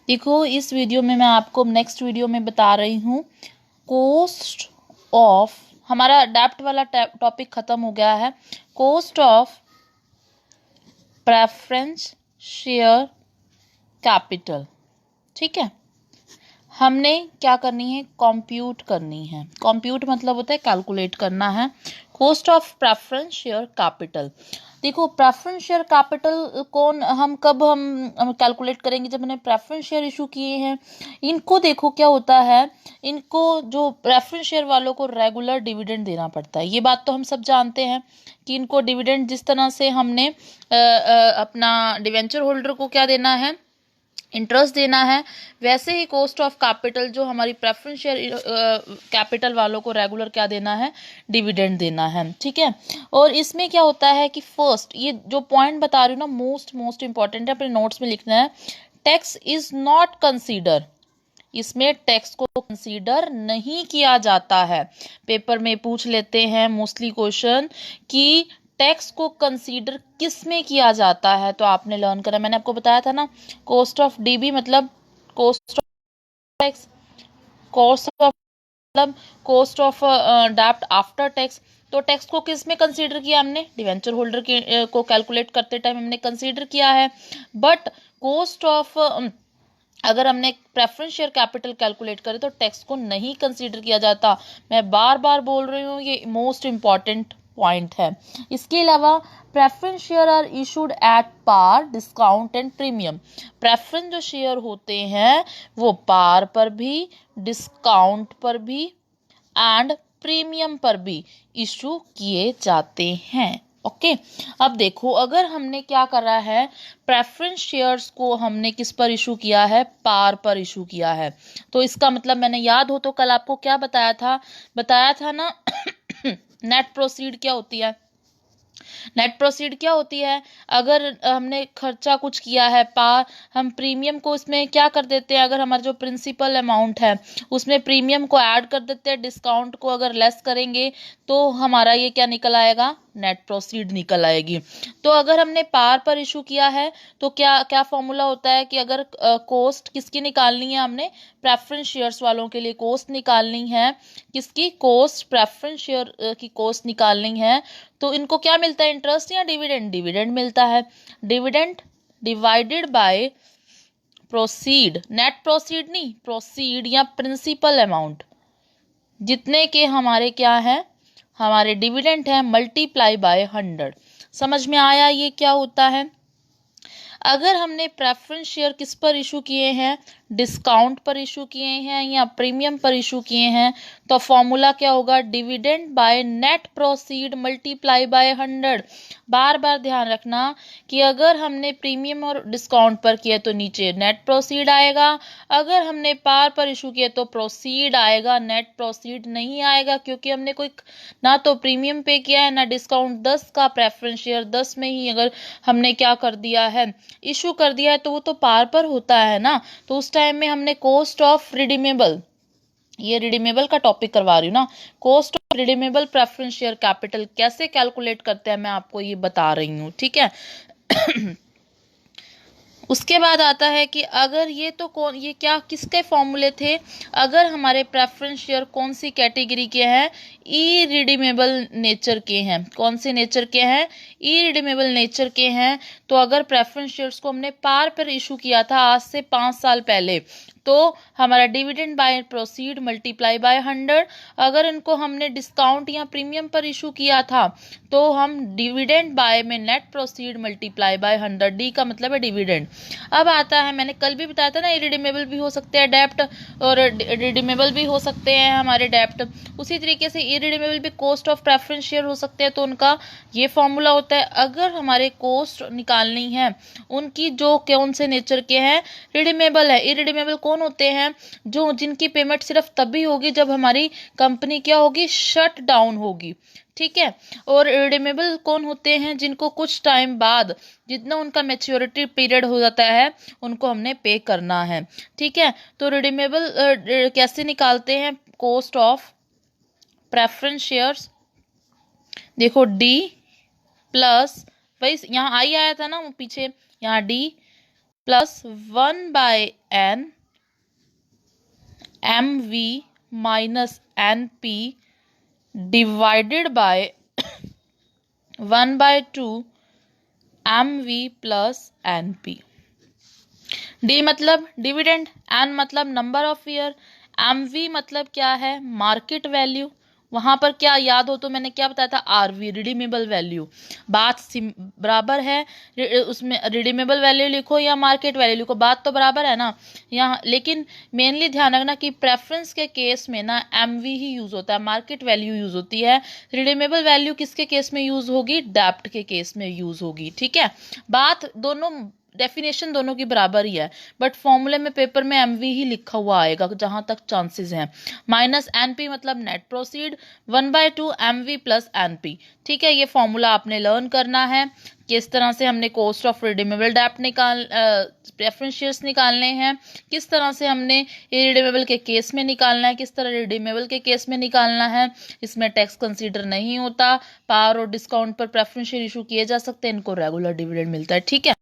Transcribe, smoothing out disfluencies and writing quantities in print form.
देखो इस वीडियो में मैं आपको नेक्स्ट वीडियो में बता रही हूँ कॉस्ट ऑफ, हमारा डेप्ट वाला टॉपिक खत्म हो गया है। Cost of preference share capital, ठीक है। हमने क्या करनी है, कंप्यूट करनी है। कंप्यूट मतलब होता है कैलकुलेट करना है। Cost of preference share capital. देखो प्रेफरेंस शेयर कैपिटल कौन, हम कब हम कैलकुलेट करेंगे, जब हमने प्रेफरेंस शेयर इशू किए हैं। इनको देखो क्या होता है, इनको जो प्रेफरेंस शेयर वालों को रेगुलर डिविडेंड देना पड़ता है। ये बात तो हम सब जानते हैं कि इनको डिविडेंड जिस तरह से हमने अपना डिवेंचर होल्डर को क्या देना है, इंटरेस्ट देना है, वैसे ही कॉस्ट ऑफ कैपिटल जो हमारी प्रेफरेंस शेयर कैपिटल वालों को रेगुलर क्या देना है, डिविडेंड देना है, ठीक है। और इसमें क्या होता है कि फर्स्ट, ये जो पॉइंट बता रही हूँ ना, मोस्ट इंपॉर्टेंट है, अपने नोट्स में लिखना है। टैक्स इज नॉट कंसीडर, इसमें टैक्स को कंसीडर नहीं किया जाता है। पेपर में पूछ लेते हैं मोस्टली क्वेश्चन कि टैक्स को कंसीडर किस में किया जाता है, तो आपने लर्न करा, मैंने आपको बताया था ना, कॉस्ट ऑफ डीबी मतलब cost of tax, cost of मतलब कॉस्ट ऑफ डेब्ट आफ्टर टैक्स। तो टैक्स को किस में कंसीडर किया हमने, डिवेंचर होल्डर के को कैलकुलेट करते टाइम हमने कंसीडर किया है। बट कॉस्ट ऑफ अगर हमने प्रेफरेंस शेयर कैपिटल कैलकुलेट करें तो टैक्स को नहीं कंसीडर किया जाता। मैं बार बार बोल रही हूँ, ये मोस्ट इंपॉर्टेंट पॉइंट है। इसके अलावा preference share are issued at par, discount and premium. Preference जो शेयर होते हैं वो पार पर भी, डिस्काउंट पर भी एंड प्रीमियम पर भी इशू किए जाते हैं। ओके अब देखो, अगर हमने क्या करा है, प्रेफरेंस शेयर्स को हमने किस पर इशू किया है, पार पर इशू किया है। तो इसका मतलब, मैंने याद हो तो कल आपको क्या बताया था ना नेट प्रोसीड क्या होती है। नेट प्रोसीड क्या होती है, अगर हमने खर्चा कुछ किया है हम प्रीमियम को इसमें क्या कर देते हैं, अगर हमारा जो प्रिंसिपल अमाउंट है उसमें प्रीमियम को ऐड कर देते हैं, डिस्काउंट को अगर लेस करेंगे तो हमारा ये क्या निकल आएगा, नेट प्रोसीड निकल आएगी। तो अगर हमने पार पर इशू किया है तो क्या क्या फॉर्मूला होता है कि अगर कॉस्ट किसकी निकालनी है, हमने प्रेफरेंस शेयर्स वालों के लिए कॉस्ट निकालनी है, किसकी कॉस्ट, प्रेफरेंस शेयर की कॉस्ट निकालनी है, तो इनको क्या मिलता है, इंटरेस्ट या डिविडेंड, डिविडेंड मिलता है। Dividend divided by proceed, net proceed नहीं, प्रोसीड या प्रिंसिपल अमाउंट, जितने के हमारे क्या है, हमारे डिविडेंड है, मल्टीप्लाई बाय 100। समझ में आया ये क्या होता है। अगर हमने प्रेफरेंस शेयर किस पर इशू किए हैं, डिस्काउंट पर इशू किए हैं या प्रीमियम पर इशू किए हैं, तो फॉर्मूला क्या होगा, dividend by net proceed multiply by 100। बार बार ध्यान रखना कि अगर हमने प्रीमियम और डिस्काउंट पर किया तो नीचे नेट प्रोसीड आएगा, अगर हमने पार पर इशू किया तो प्रोसीड आएगा, नेट प्रोसीड नहीं आएगा, क्योंकि हमने कोई ना तो प्रीमियम पे किया है ना डिस्काउंट। 10 का प्रेफरेंस शेयर 10 में ही अगर हमने क्या कर दिया है, इशू कर दिया है, तो वो तो पार पर होता है ना। तो उस टाइम में हमने कॉस्ट ऑफ रिडीमेबल, ये रिडीमेबल का टॉपिक करवा रही हूँ ना, cost of redeemable preference share capital कैसे कैलकुलेट करते हैं मैं आपको ये बता रही हूँ, ठीक है। उसके बाद आता है कि अगर ये तो कौन, ये क्या किसके फॉर्मूले थे, अगर हमारे प्रेफरेंस शेयर कौन सी कैटेगरी के हैं, ई रिडीमेबल नेचर के हैं। कौन से नेचर के हैं, ई रिडीमेबल नेचर के हैं। तो अगर प्रेफरेंस शेयर्स को हमने पार पर इशू किया था आज से 5 साल पहले, तो हमारा dividend by proceed multiply by 100। अगर इनको हमने डिस्काउंट या प्रीमियम पर इशू किया था तो हम डिविडेंड बाय में net proceed multiply by 100, D का मतलब है डिविडेंड। अब आता है, मैंने कल भी बताया था ना, इरिडीमेबल भी हो सकते हैं डेप्ट और रिडीमेबल भी हो सकते हैं हमारे डेप्ट। उसी तरीके से इरिडीमेबल भी कॉस्ट ऑफ प्रेफरेंस शेयर हो सकते हैं। तो उनका ये फॉर्मूला होता है, अगर हमारे कॉस्ट निकालनी है उनकी जो कौन से नेचर के हैं, रिडीमेबल है। इरिडीमेबल कौन होते हैं, जो जिनकी पेमेंट सिर्फ तभी होगी जब हमारी कंपनी क्या होगी, शट डाउन होगी, ठीक है। और रिडीमेबल कौन होते हैं, जिनको कुछ टाइम बाद, जितना उनका मैच्योरिटी पीरियड हो जाता है, उनको हमने पे करना है, ठीक है। तो रिडीमेबल कैसे निकालते हैं, कॉस्ट ऑफ प्रेफरेंस शेयर्स, देखो डी प्लस, वही यहाँ आई आया था ना वो पीछे, यहाँ D plus 1/n MV minus NP divided by 1/2 MV plus NP। D मतलब डिविडेंड, एन मतलब नंबर ऑफ ईयर, एमवी मतलब क्या है, मार्केट वैल्यू। वहां पर क्या याद हो तो मैंने क्या बताया था, आरवी रिडीमेबल वैल्यू। बात बराबर है, उसमें रिडीमेबल वैल्यू लिखो या मार्केट वैल्यू लिखो, बात तो बराबर है ना यहाँ। लेकिन मेनली ध्यान रखना कि प्रेफरेंस के केस में ना एमवी ही यूज होता है, मार्केट वैल्यू यूज होती है। रिडीमेबल वैल्यू किसके केस में यूज होगी, डेप्ट के केस में यूज होगी। ठीक है, बात दोनों डेफिनेशन दोनों की बराबर ही है, बट फॉर्मूले में पेपर में एमवी ही लिखा हुआ आएगा जहां तक चांसेस हैं। माइनस एनपी मतलब net proceed, 1/2 MV plus NP. ठीक है, ये फॉर्मूला आपने लर्न करना है। किस तरह से हमने कॉस्ट ऑफ रिडीमेबल डेप्ट प्रेफरेंस शेयर्स निकालने हैं, किस तरह से हमने इरिडीमेबल के केस में निकालना है, किस तरह रिडीमेबल के केस में निकालना है। इसमें टैक्स कंसीडर नहीं होता, पावर और डिस्काउंट पर प्रेफरेंस शेयर इशू किए जा सकते हैं, इनको रेगुलर डिविडेंड मिलता है। ठीक है।